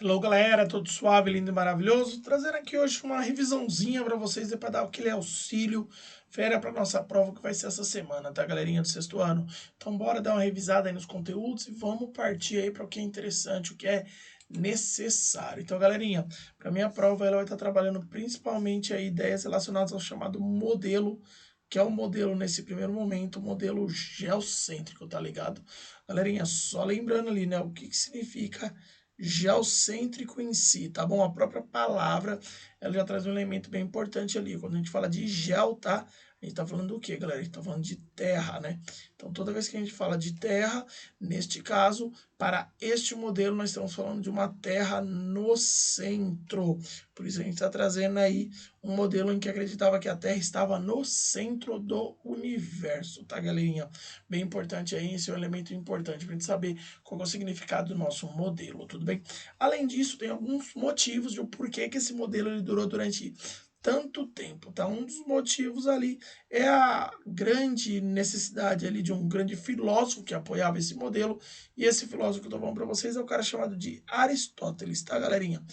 Hello, galera, tudo suave, lindo e maravilhoso. Trazendo aqui hoje uma revisãozinha para vocês para dar aquele auxílio fera para nossa prova que vai ser essa semana, tá, galerinha do sexto ano? Então, bora dar uma revisada aí nos conteúdos e vamos partir aí para o que é interessante, o que é necessário. Então, galerinha, para minha prova ela vai estar trabalhando principalmente aí ideias relacionadas ao chamado modelo, que é o modelo nesse primeiro momento, o modelo geocêntrico, tá ligado? Galerinha, só lembrando ali, né, o que significa geocêntrico em si, tá bom? A própria palavra, ela já traz um elemento bem importante ali. Quando a gente fala de geo, tá? A gente tá falando do quê, galera? A gente tá falando de terra, né? Então, toda vez que a gente fala de terra, neste caso, para este modelo, nós estamos falando de uma terra no centro. Por isso a gente está trazendo aí um modelo em que acreditava que a Terra estava no centro do universo, tá, galerinha? Bem importante aí, esse é um elemento importante para a gente saber qual é o significado do nosso modelo, tudo bem? Além disso, tem alguns motivos de o porquê que esse modelo ele durou durante tanto tempo, tá? Um dos motivos ali é a grande necessidade ali de um grande filósofo que apoiava esse modelo, e esse filósofo que eu tô falando para vocês é o cara chamado de Aristóteles, tá, galerinha?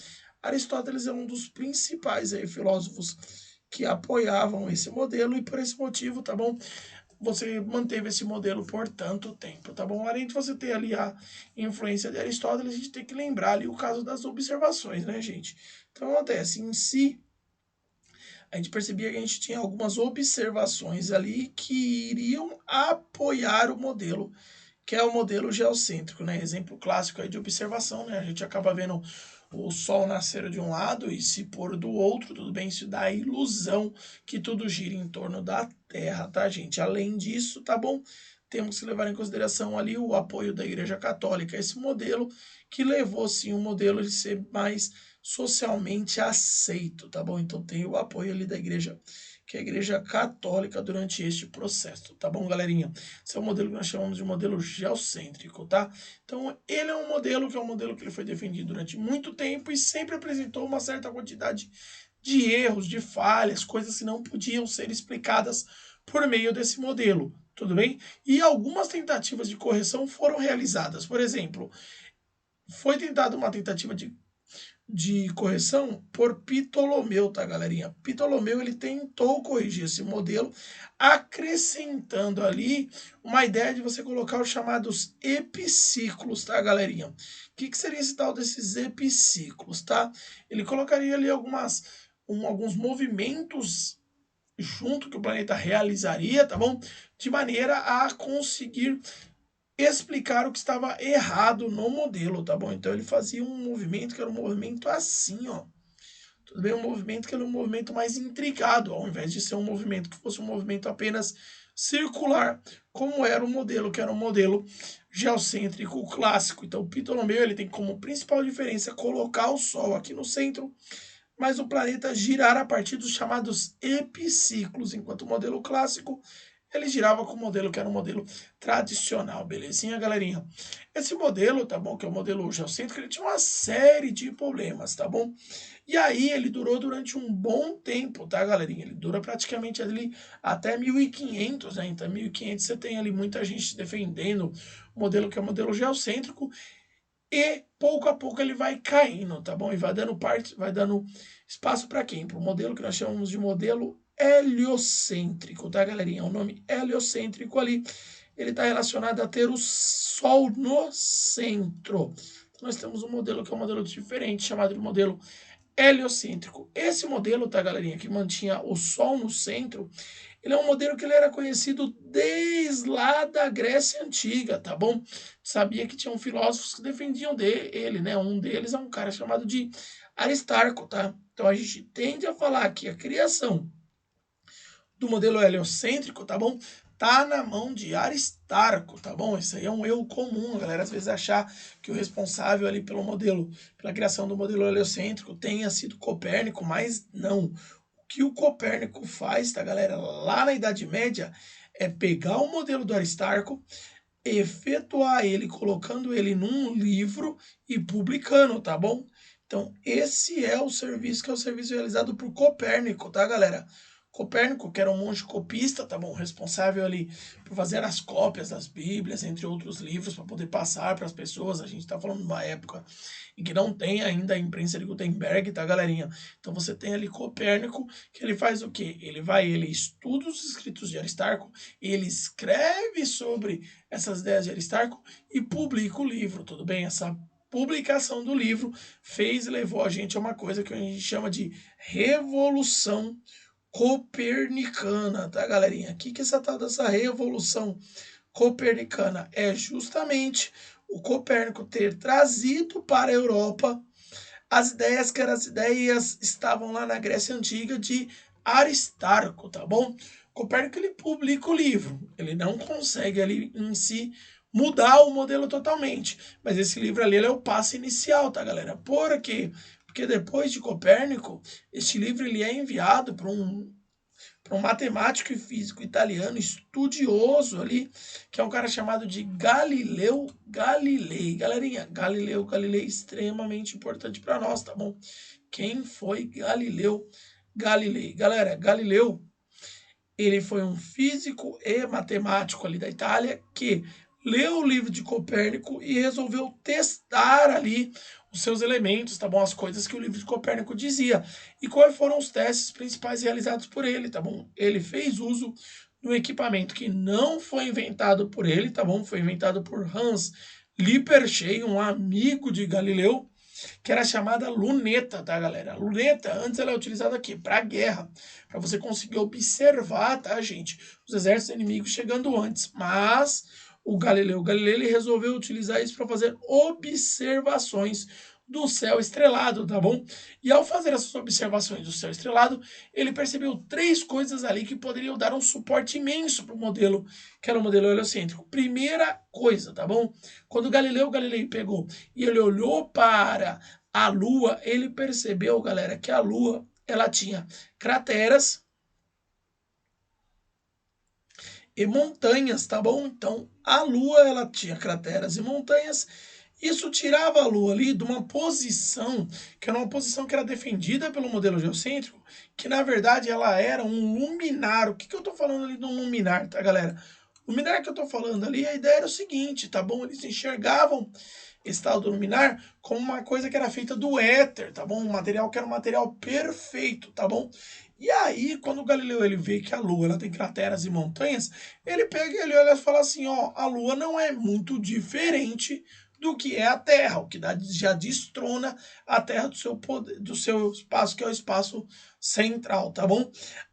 Aristóteles é um dos principais aí, filósofos que apoiavam esse modelo, e por esse motivo, tá bom? Você manteve esse modelo por tanto tempo, tá bom? Além de você ter ali a influência de Aristóteles, a gente tem que lembrar ali o caso das observações, né, gente? Então, acontece, em si, a gente percebia que a gente tinha algumas observações ali que iriam apoiar o modelo, que é o modelo geocêntrico, né? Exemplo clássico aí de observação, né? A gente acaba vendo o Sol nascer de um lado e se pôr do outro, tudo bem? Isso dá a ilusão que tudo gira em torno da Terra, tá, gente? Além disso, tá bom? Temos que levar em consideração ali o apoio da Igreja Católica, esse modelo que levou, sim, o modelo de ser mais socialmente aceito, tá bom? Então tem o apoio ali da Igreja, que é a Igreja Católica durante este processo, tá bom, galerinha? Esse é o modelo que nós chamamos de modelo geocêntrico, tá? Então, ele é um modelo que ele foi defendido durante muito tempo e sempre apresentou uma certa quantidade de erros, de falhas, coisas que não podiam ser explicadas por meio desse modelo, tudo bem? E algumas tentativas de correção foram realizadas. Por exemplo, foi tentada uma tentativa de correção por Ptolomeu, tá, galerinha? Ptolomeu ele tentou corrigir esse modelo, acrescentando ali uma ideia de você colocar os chamados epiciclos, tá, galerinha? O que seria esse tal desses epiciclos, tá? Ele colocaria ali alguns movimentos junto que o planeta realizaria, tá bom? De maneira a conseguir explicar o que estava errado no modelo, tá bom? Então ele fazia um movimento que era um movimento assim, ó. Tudo bem? Um movimento que era um movimento mais intricado, ao invés de ser um movimento que fosse um movimento apenas circular, como era o modelo, que era um modelo geocêntrico clássico. Então o Ptolomeu ele tem como principal diferença colocar o Sol aqui no centro, mas o planeta girar a partir dos chamados epiciclos, enquanto o modelo clássico ele girava com o modelo que era um modelo tradicional, belezinha, galerinha? Esse modelo, tá bom, que é o modelo geocêntrico, ele tinha uma série de problemas, tá bom? E aí ele durou durante um bom tempo, tá, galerinha? Ele dura praticamente ali até 1500, né? Então, 1500 você tem ali muita gente defendendo o modelo que é o modelo geocêntrico, e pouco a pouco ele vai caindo, tá bom? E vai dando vai dando espaço para quem? Para o modelo que nós chamamos de modelo heliocêntrico, tá, galerinha? O nome heliocêntrico ali, ele está relacionado a ter o Sol no centro. Então, nós temos um modelo que é um modelo diferente, chamado de modelo heliocêntrico. Esse modelo, tá, galerinha, que mantinha o Sol no centro, ele é um modelo que ele era conhecido desde lá da Grécia Antiga, tá bom? Sabia que tinham filósofos que defendiam ele, né? Um deles é um cara chamado de Aristarco, tá? Então a gente tende a falar que a criação do modelo heliocêntrico, tá bom? Tá na mão de Aristarco, tá bom? Isso aí é um erro comum, a galera às vezes achar que o responsável ali pela criação do modelo heliocêntrico tenha sido Copérnico, mas não. O que o Copérnico faz, tá, galera, lá na Idade Média, é pegar o modelo do Aristarco, efetuar ele, colocando ele num livro e publicando, tá bom? Então, esse é o serviço que é o serviço realizado por Copérnico, tá, galera? Copérnico, que era um monge copista, tá bom? Responsável ali por fazer as cópias das Bíblias, entre outros livros, para poder passar para as pessoas. A gente está falando de uma época em que não tem ainda a imprensa de Gutenberg, tá, galerinha? Então você tem ali Copérnico, que ele faz o quê? Ele estuda os escritos de Aristarco, ele escreve sobre essas ideias de Aristarco e publica o livro, tudo bem? Essa publicação do livro fez e levou a gente a uma coisa que a gente chama de Revolução Copernicana, tá, galerinha? O que é essa tal dessa Revolução Copernicana? É justamente o Copérnico ter trazido para a Europa as ideias que eram as ideias estavam lá na Grécia Antiga de Aristarco, tá bom? Copérnico ele publica o livro, ele não consegue ali em si mudar o modelo totalmente, mas esse livro ali ele é o passo inicial, tá, galera? Por quê? Porque depois de Copérnico, este livro ele é enviado para um matemático e físico italiano estudioso ali, que é um cara chamado de Galileu Galilei. Galerinha, Galileu Galilei é extremamente importante para nós, tá bom? Quem foi Galileu Galilei? Galera, Galileu, ele foi um físico e matemático ali da Itália que leu o livro de Copérnico e resolveu testar ali os seus elementos, tá bom? As coisas que o livro de Copérnico dizia. E quais foram os testes principais realizados por ele, tá bom? Ele fez uso de um equipamento que não foi inventado por ele, tá bom? Foi inventado por Hans Lippershey, um amigo de Galileu, que era chamada luneta, tá, galera? A luneta, antes ela é utilizada aqui para guerra, para você conseguir observar, tá, gente, os exércitos inimigos chegando antes, mas o Galileu Galilei ele resolveu utilizar isso para fazer observações do céu estrelado, tá bom? E ao fazer essas observações do céu estrelado, ele percebeu três coisas ali que poderiam dar um suporte imenso para o modelo, que era o modelo heliocêntrico. Primeira coisa, tá bom? Quando Galileu Galilei pegou e ele olhou para a Lua, ele percebeu, galera, que a Lua ela tinha crateras e montanhas, tá bom? Então, a Lua ela tinha crateras e montanhas. Isso tirava a Lua ali de uma posição, que era uma posição que era defendida pelo modelo geocêntrico, que na verdade ela era um luminar. O que eu estou falando ali de um luminar, tá, galera? O luminar que eu estou falando ali, a ideia era o seguinte, tá bom? Eles enxergavam esse tal do luminar como uma coisa que era feita do éter, tá bom? Um material que era um material perfeito, tá bom? E aí, quando o Galileu ele vê que a Lua ela tem crateras e montanhas, ele pega e ele olha e fala assim, ó, a Lua não é muito diferente do que é a Terra, o que já destrona a Terra do seu poder, do seu espaço, que é o espaço central, tá bom?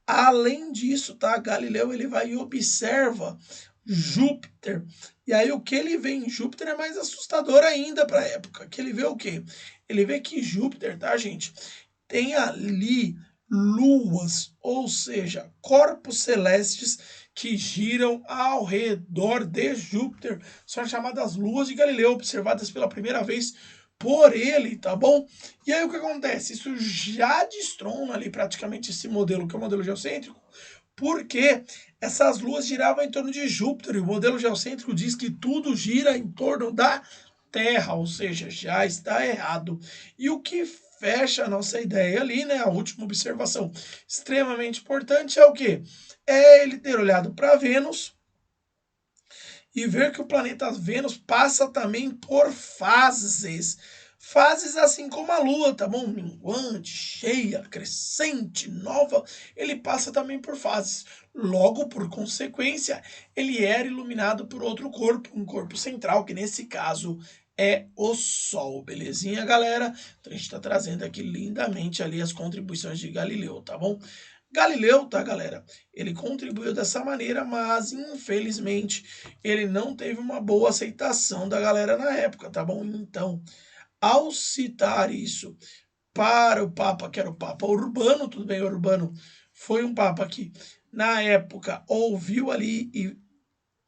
Além disso, tá? Galileu ele vai e observa Júpiter. E aí o que ele vê em Júpiter é mais assustador ainda para a época. Que ele vê o quê? Ele vê que Júpiter, tá, gente? Tem ali luas, ou seja, corpos celestes que giram ao redor de Júpiter. São chamadas luas de Galileu, observadas pela primeira vez por ele, tá bom? E aí o que acontece? Isso já destrona ali praticamente esse modelo, que é o modelo geocêntrico, porque essas luas giravam em torno de Júpiter, e o modelo geocêntrico diz que tudo gira em torno da Terra, ou seja, já está errado. E o que fecha a nossa ideia ali, né, a última observação extremamente importante é o quê? É ele ter olhado para Vênus e ver que o planeta Vênus passa também por fases. Fases assim como a Lua, tá bom? Minguante, cheia, crescente, nova, ele passa também por fases. Logo, por consequência, ele era iluminado por outro corpo, um corpo central, que nesse caso é o Sol, belezinha, galera? Então a gente está trazendo aqui lindamente ali as contribuições de Galileu, tá bom? Galileu, tá, galera? Ele contribuiu dessa maneira, mas infelizmente ele não teve uma boa aceitação da galera na época, tá bom? Então, ao citar isso para o Papa, que era o Papa Urbano, tudo bem, Urbano foi um Papa que, na época, ouviu ali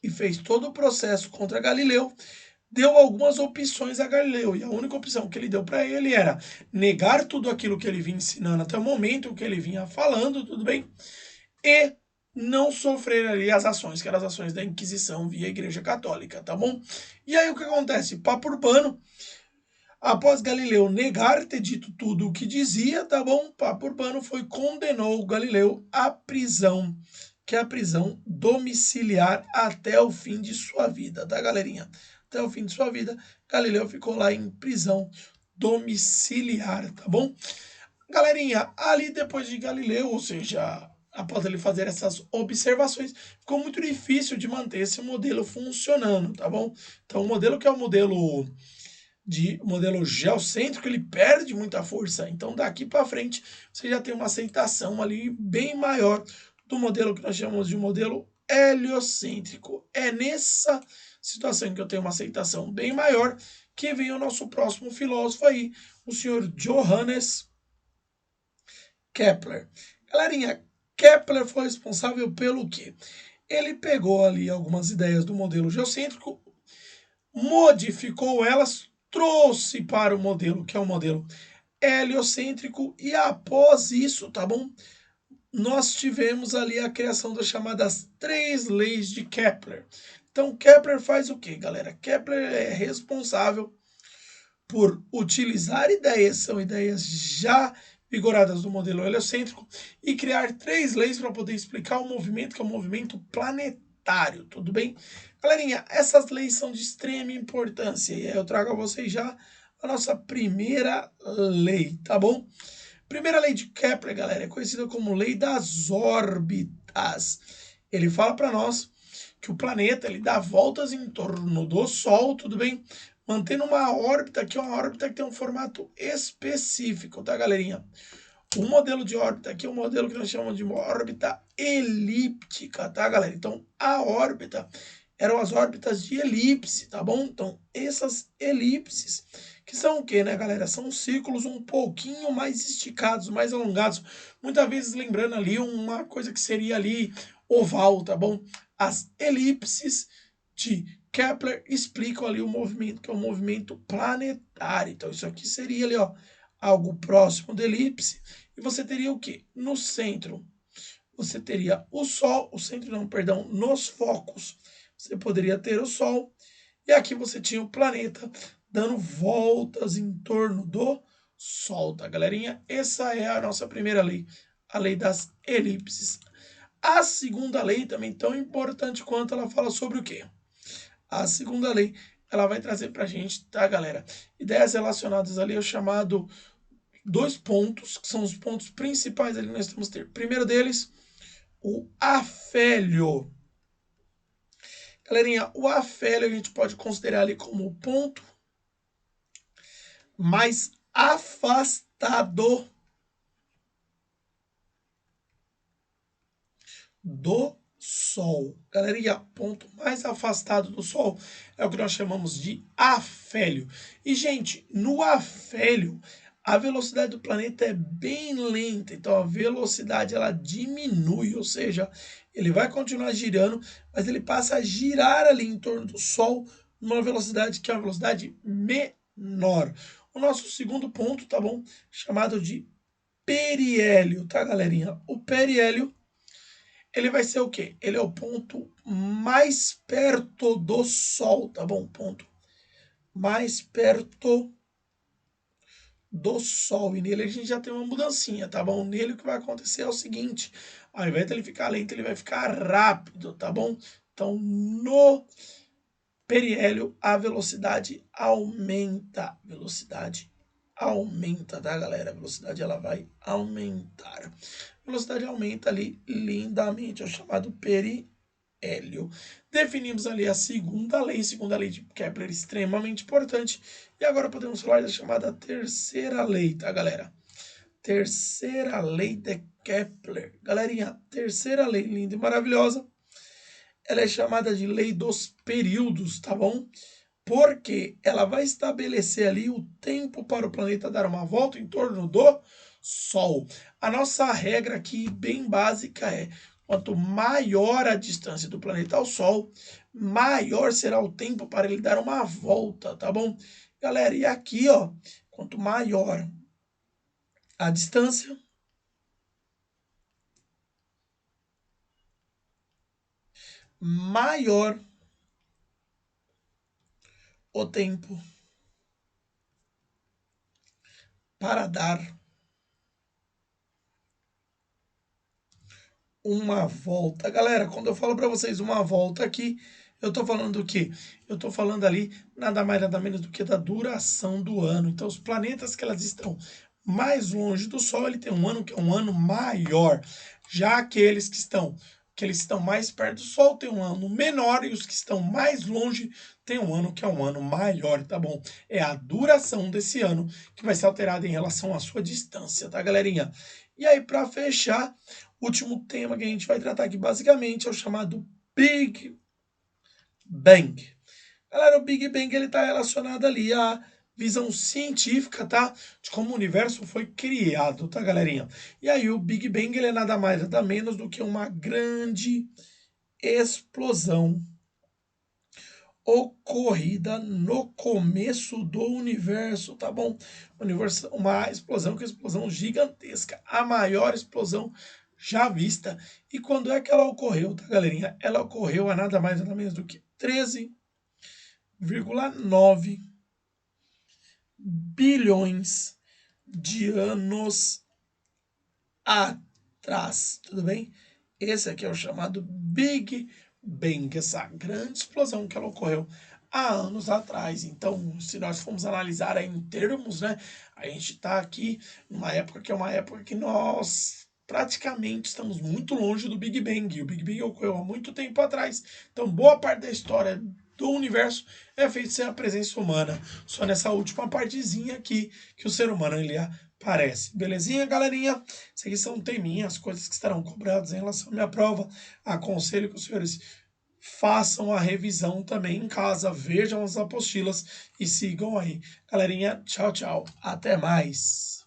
e fez todo o processo contra Galileu, deu algumas opções a Galileu, e a única opção que ele deu para ele era negar tudo aquilo que ele vinha ensinando até o momento, o que ele vinha falando, tudo bem, e não sofrer ali as ações, que eram as ações da Inquisição via Igreja Católica, tá bom? E aí o que acontece? Papa Urbano, Após Galileu negar ter dito tudo o que dizia, tá bom? O Papa Urbano condenou Galileu à prisão, que é a prisão domiciliar até o fim de sua vida, tá, galerinha? Até o fim de sua vida, Galileu ficou lá em prisão domiciliar, tá bom? Galerinha, ali depois de Galileu, ou seja, após ele fazer essas observações, ficou muito difícil de manter esse modelo funcionando, tá bom? Então, o modelo que é o modelo geocêntrico, ele perde muita força. Então, daqui para frente, você já tem uma aceitação ali bem maior do modelo que nós chamamos de modelo heliocêntrico. É nessa situação que eu tenho uma aceitação bem maior que vem o nosso próximo filósofo aí, o senhor Johannes Kepler. Galerinha, Kepler foi responsável pelo quê? Ele pegou ali algumas ideias do modelo geocêntrico, modificou elas, trouxe para o modelo, que é o modelo heliocêntrico, e após isso, tá bom? Nós tivemos ali a criação das chamadas três leis de Kepler. Então, Kepler faz o quê, galera? Kepler é responsável por utilizar ideias, são ideias já vigoradas do modelo heliocêntrico, e criar três leis para poder explicar o movimento, que é o movimento planetário, tudo bem? Galerinha, essas leis são de extrema importância, e aí eu trago a vocês já a nossa primeira lei, tá bom? Primeira lei de Kepler, galera, é conhecida como lei das órbitas. Ele fala para nós que o planeta ele dá voltas em torno do Sol, tudo bem? Mantendo uma órbita que é uma órbita que tem um formato específico, tá, galerinha? O modelo de órbita aqui é um modelo que nós chamamos de órbita elíptica, tá, galera? Então, a órbita eram as órbitas de elipse, tá bom? Então, essas elipses, que são o quê, né, galera? São círculos um pouquinho mais esticados, mais alongados, muitas vezes lembrando ali uma coisa que seria ali oval, tá bom? As elipses de Kepler explicam ali o movimento, que é o movimento planetário. Então, isso aqui seria ali, ó, algo próximo da elipse. E você teria o quê? No centro, você teria o Sol, o centro não, perdão, nos focos, você poderia ter o Sol, e aqui você tinha o planeta dando voltas em torno do Sol, tá, galerinha? Essa é a nossa primeira lei, a lei das elipses. A segunda lei, também tão importante quanto, ela fala sobre o quê? A segunda lei, ela vai trazer para a gente, tá, galera? Ideias relacionadas ali ao chamado dois pontos, que são os pontos principais ali que nós temos que ter. Primeiro deles, o afélio. Galerinha, o afélio a gente pode considerar ali como o ponto mais afastado do Sol. Galerinha, ponto mais afastado do Sol é o que nós chamamos de afélio. E, gente, no afélio, a velocidade do planeta é bem lenta, então a velocidade ela diminui, ou seja, ele vai continuar girando, mas ele passa a girar ali em torno do Sol numa velocidade que é uma velocidade menor. O nosso segundo ponto, tá bom? Chamado de periélio, tá, galerinha? O periélio ele vai ser o quê? Ele é o ponto mais perto do Sol, tá bom? Ponto mais perto do Sol. E nele a gente já tem uma mudancinha, tá bom? Nele o que vai acontecer é o seguinte: ao invés de ele ficar lento, ele vai ficar rápido, tá bom? Então, no periélio, a velocidade aumenta. Velocidade aumenta, tá, galera? A velocidade ela vai aumentar. A velocidade aumenta ali lindamente, é o chamado periélio. Definimos ali a segunda lei de Kepler, extremamente importante. E agora podemos falar da chamada terceira lei, tá, galera? Terceira lei de Kepler. Galerinha, terceira lei linda e maravilhosa. Ela é chamada de lei dos períodos, tá bom? Porque ela vai estabelecer ali o tempo para o planeta dar uma volta em torno do Sol. A nossa regra aqui, bem básica, é quanto maior a distância do planeta ao Sol, maior será o tempo para ele dar uma volta, tá bom? Galera, e aqui, ó, quanto maior a distância, maior o tempo para dar uma volta. Galera, quando eu falo para vocês uma volta aqui, eu estou falando do quê? Eu estou falando ali nada mais nada menos do que da duração do ano. Então, os planetas que elas estão mais longe do Sol, ele tem um ano que é um ano maior. Já aqueles que eles estão mais perto do Sol tem um ano menor e os que estão mais longe tem um ano que é um ano maior, tá bom? É a duração desse ano que vai ser alterada em relação à sua distância, tá, galerinha? E aí, para fechar, o último tema que a gente vai tratar aqui basicamente é o chamado Big Bang. Galera, o Big Bang ele está relacionado ali à visão científica, tá? De como o universo foi criado, tá, galerinha? E aí o Big Bang ele é nada mais nada menos do que uma grande explosão ocorrida no começo do universo, tá bom? Universo, uma explosão que é uma explosão gigantesca, a maior explosão já vista. E quando é que ela ocorreu, tá, galerinha? Ela ocorreu há nada mais nada menos do que 13,9 bilhões de anos atrás, tudo bem? Esse aqui é o chamado Big Bang, essa grande explosão que ela ocorreu há anos atrás. Então, se nós formos analisar aí em termos, né, a gente está aqui numa época que é uma época que nós praticamente estamos muito longe do Big Bang. O Big Bang ocorreu há muito tempo atrás. Então, boa parte da história do universo é feita sem a presença humana. Só nessa última partezinha aqui que o ser humano ele aparece. Belezinha, galerinha? Isso aqui são teminhas, coisas que estarão cobradas em relação à minha prova. Aconselho que os senhores façam a revisão também em casa, vejam as apostilas e sigam aí. Galerinha, tchau, tchau. Até mais.